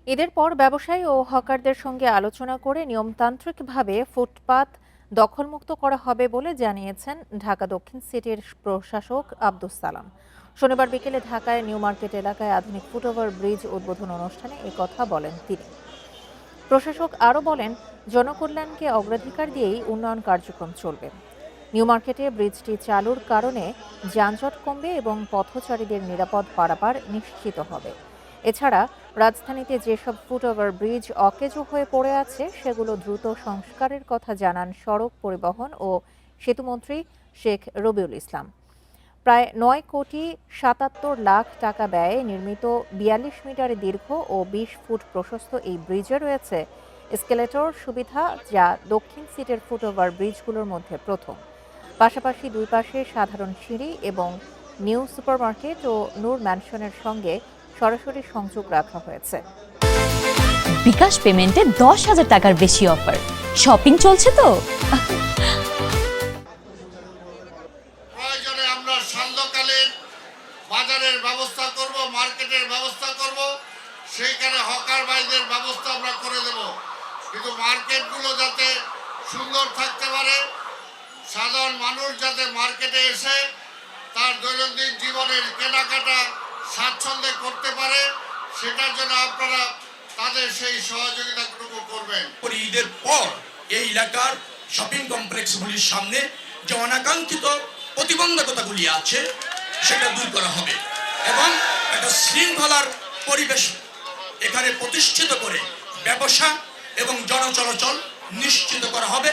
ঈদের পর ব্যবসায়ী ও হকারদের সঙ্গে আলোচনা করে নিয়মতান্ত্রিকভাবে ফুটপাত দখলমুক্ত করা হবে বলে জানিয়েছেন ঢাকা দক্ষিণ সিটির প্রশাসক আব্দুস সালাম। শনিবার বিকেলে ঢাকায় নিউ মার্কেট এলাকায় আধুনিক ফুটওভার ব্রিজ উদ্বোধন অনুষ্ঠানে কথা বলেন তিনি। প্রশাসক আরও বলেন, জনকল্যাণকে অগ্রাধিকার দিয়েই উন্নয়ন কার্যক্রম চলবে। নিউ মার্কেটে ব্রিজটি চালুর কারণে যানজট কমবে এবং পথচারীদের নিরাপদ পারাপার নিশ্চিত হবে। এছাড়া রাজধানীতে যেসব ফুটওভার ব্রিজ অকেজো হয়ে পড়ে আছে সেগুলো দ্রুত সংস্কারের কথা জানান সড়ক পরিবহন ও সেতুমন্ত্রী শেখ রবিউল ইসলাম। প্রায় ৯,৭৭,০০,০০০ টাকা ব্যয়ে নির্মিত ৪২ মিটার দীর্ঘ ও ২০ ফুট প্রশস্ত এই ব্রিজে রয়েছে এসকেলেটর সুবিধা, যা দক্ষিণ সিটির ফুটওভার ব্রিজগুলোর মধ্যে প্রথম। পাশাপাশি দুই পাশে সাধারণ সিঁড়ি এবং নিউ সুপারমার্কেট ও নূর ম্যানশনের সঙ্গে সরাসরি সংযোগ রাখা হয়েছে। বিকাশ পেমেন্টে ১০,০০০ টাকার বেশি অফার। শপিং চলছে তো। প্রয়োজনে আমরা সান্ধ্যকালীন বাজারের ব্যবস্থা করব, মার্কেটের ব্যবস্থা করব, সেইখানে হকার ভাইদের ব্যবস্থা আমরা করে দেব। কিন্তু মার্কেটগুলো যাতে সুন্দর থাকতে পারে, সাধারণ মানুষ যাতে মার্কেটে এসে তার দৈনন্দিন জীবনের কেনাকাটা স্বাচ্ছন্দ্যে করতে পারে, সেটার জন্য আপনারা তাদের সেই সহযোগিতাটুকু করবেন। ঈদের পর এই এলাকার শপিং কমপ্লেক্সগুলির সামনে যে অনাকাঙ্ক্ষিত প্রতিবন্ধকতাগুলি আছে সেটা দূর করা হবে এবং একটা শৃঙ্খলার পরিবেশ এখানে প্রতিষ্ঠিত করে ব্যবসা এবং জনচলাচল নিশ্চিত করা হবে।